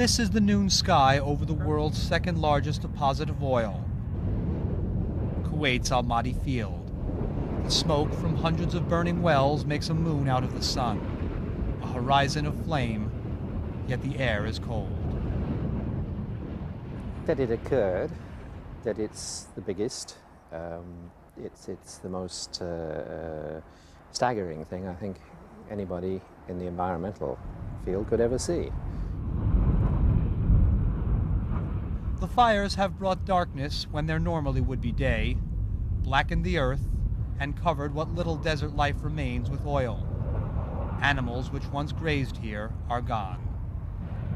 This is the noon sky over the world's second largest deposit of oil, Kuwait's Al Madi field. The smoke from hundreds of burning wells makes a moon out of the sun, a horizon of flame, yet the air is cold. That it occurred, that it's the biggest, it's the most staggering thing I think anybody in the environmental field could ever see. The fires have brought darkness when there normally would be day, blackened the earth, and covered what little desert life remains with oil. Animals which once grazed here are gone.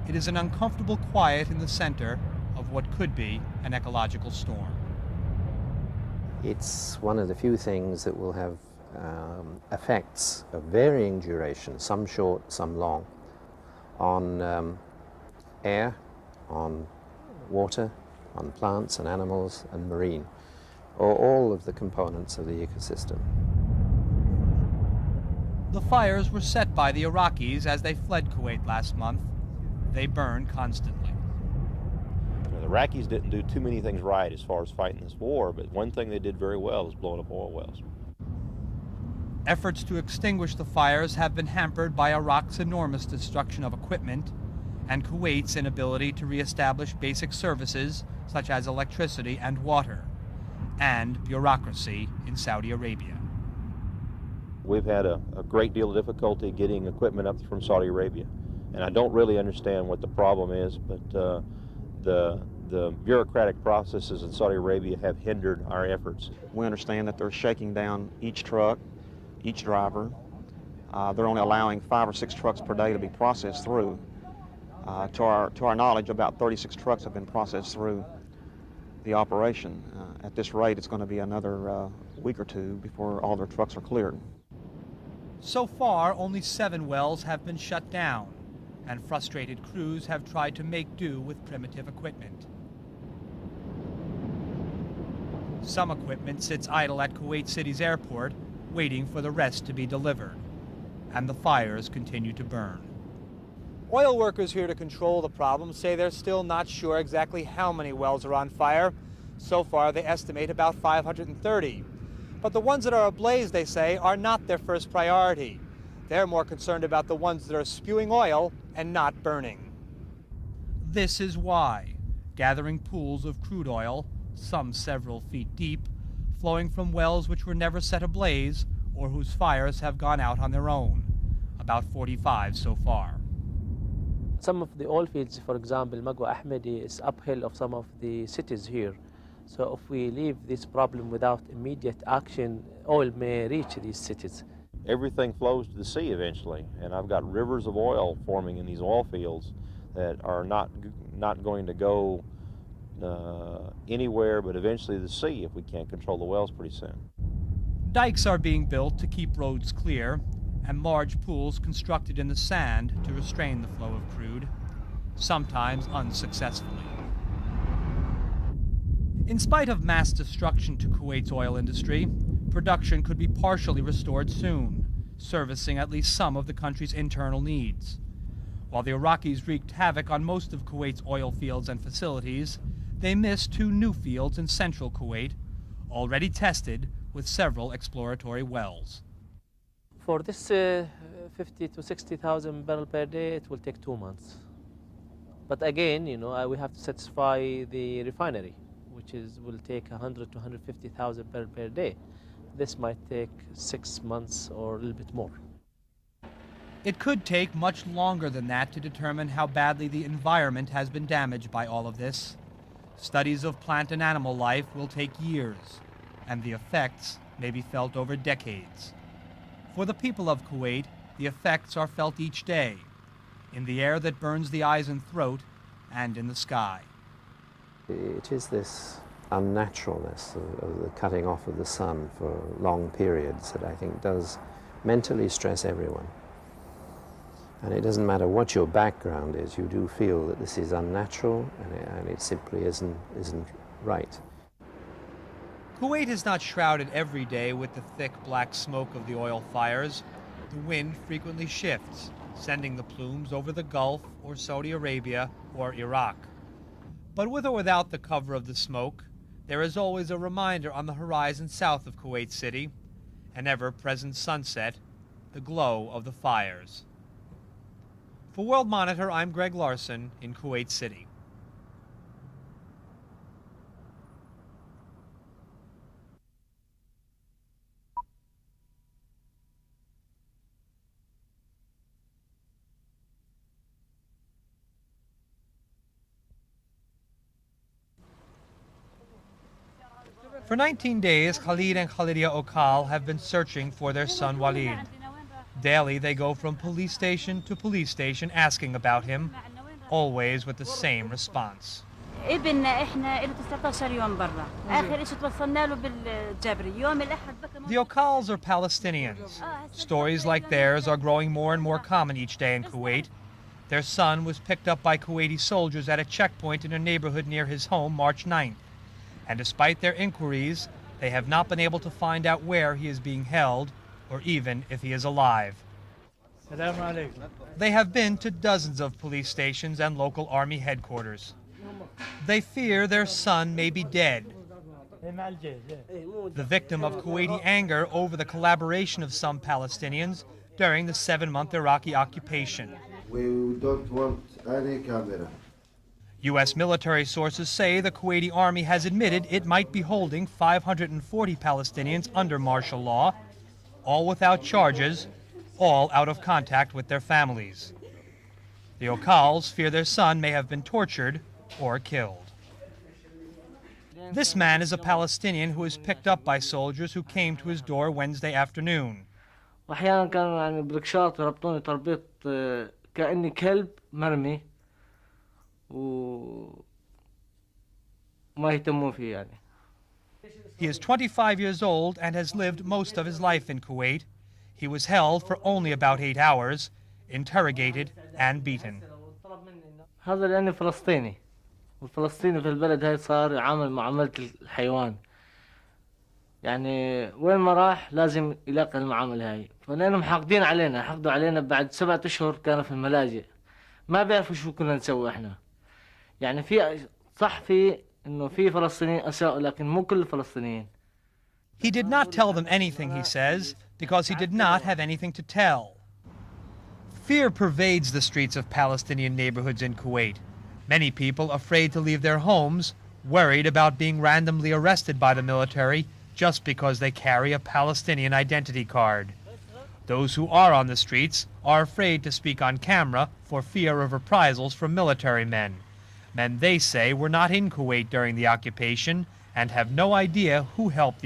It is an uncomfortable quiet in the center of what could be an ecological storm. It's one of the few things that will have effects of varying duration, some short, some long, on air, on water, on plants and animals and marine, or all of the components of the ecosystem. The fires were set by the Iraqis as they fled Kuwait last month. They burn constantly. The Iraqis didn't do too many things right as far as fighting this war, but one thing they did very well was blowing up oil wells. Efforts to extinguish the fires have been hampered by Iraq's enormous destruction of equipment and Kuwait's inability to reestablish basic services such as electricity and water, and bureaucracy in Saudi Arabia. We've had a great deal of difficulty getting equipment up from Saudi Arabia, and I don't really understand what the problem is, but the bureaucratic processes in Saudi Arabia have hindered our efforts. We understand that they're shaking down each truck, each driver. They're only allowing 5 or 6 trucks per day to be processed through. To our knowledge, about 36 trucks have been processed through the operation. At this rate, it's going to be another week or two before all their trucks are cleared. So far, only 7 wells have been shut down, and frustrated crews have tried to make do with primitive equipment. Some equipment sits idle at Kuwait City's airport, waiting for the rest to be delivered, and the fires continue to burn. Oil workers here to control the problem say they're still not sure exactly how many wells are on fire. So far, they estimate about 530. But the ones that are ablaze, they say, are not their first priority. They're more concerned about the ones that are spewing oil and not burning. This is why, gathering pools of crude oil, some several feet deep, flowing from wells which were never set ablaze or whose fires have gone out on their own, about 45 so far. Some of the oil fields, for example, Magwa Ahmedi is uphill of some of the cities here. So if we leave this problem without immediate action, oil may reach these cities. Everything flows to the sea eventually, and I've got rivers of oil forming in these oil fields that are not going to go anywhere but eventually the sea if we can't control the wells pretty soon. Dikes are being built to keep roads clear, and large pools constructed in the sand to restrain the flow of crude, sometimes unsuccessfully. In spite of mass destruction to Kuwait's oil industry, production could be partially restored soon, servicing at least some of the country's internal needs. While the Iraqis wreaked havoc on most of Kuwait's oil fields and facilities, they missed 2 new fields in central Kuwait, already tested with several exploratory wells. For this 50 to 60,000 barrels per day, it will take 2 months. But again, we have to satisfy the refinery, which will take 100 to 150,000 barrels per day. This might take 6 months or a little bit more. It could take much longer than that to determine how badly the environment has been damaged by all of this. Studies of plant and animal life will take years, and the effects may be felt over decades. For the people of Kuwait, the effects are felt each day, in the air that burns the eyes and throat, and in the sky. It is this unnaturalness of the cutting off of the sun for long periods that I think does mentally stress everyone. And it doesn't matter what your background is, you do feel that this is unnatural and it simply isn't right. Kuwait is not shrouded every day with the thick black smoke of the oil fires. The wind frequently shifts, sending the plumes over the Gulf or Saudi Arabia or Iraq. But with or without the cover of the smoke, there is always a reminder on the horizon south of Kuwait City, an ever-present sunset, the glow of the fires. For World Monitor, I'm Greg Larson in Kuwait City. For 19 days, Khalid and Khalidia Okal have been searching for their son Walid. Daily, they go from police station to police station asking about him, always with the same response. ابننا احنا له 19 يوم برا اخر شيء توصلنا له بالجبري يوم الاحد بكى The Okals are Palestinians. Stories like theirs are growing more and more common each day in Kuwait. Their son was picked up by Kuwaiti soldiers at a checkpoint in a neighborhood near his home March 9th. And despite their inquiries, they have not been able to find out where he is being held or even if he is alive. They have been to dozens of police stations and local army headquarters. They fear their son may be dead, the victim of Kuwaiti anger over the collaboration of some Palestinians during the 7-month Iraqi occupation. We don't want any camera. U.S. military sources say the Kuwaiti army has admitted it might be holding 540 Palestinians under martial law, all without charges, all out of contact with their families. The Okals fear their son may have been tortured or killed. This man is a Palestinian who was picked up by soldiers who came to his door Wednesday afternoon. واحيانا كانوا يعني بركشات يربطوني تربيط كأني كلب مرمي وما يهتمون فيه يعني. He is 25 years old and has lived most of his life in Kuwait. He was held for only about 8 hours, interrogated and beaten. هذا لأني فلسطيني والفلسطيني في البلد هاي صار يعامل معاملة الحيوان يعني وين ما راح لازم يلاقي المعاملة هاي فلأنهم حاقدين علينا حقدوا علينا بعد 7 أشهر كانوا في الملاجئ ما بيعرفوا شو كنا نسوي احنا يعني في صح في انه في فلسطينيين اساءوا لكن مو كل الفلسطينيين. He did not tell them anything, he says, because he did not have anything to tell. Fear pervades the streets of Palestinian neighborhoods in Kuwait. Many people afraid to leave their homes, worried about being randomly arrested by the military just because they carry a Palestinian identity card. Those who are on the streets are afraid to speak on camera for fear of reprisals from military men. Men they say were not in Kuwait during the occupation and have no idea who helped the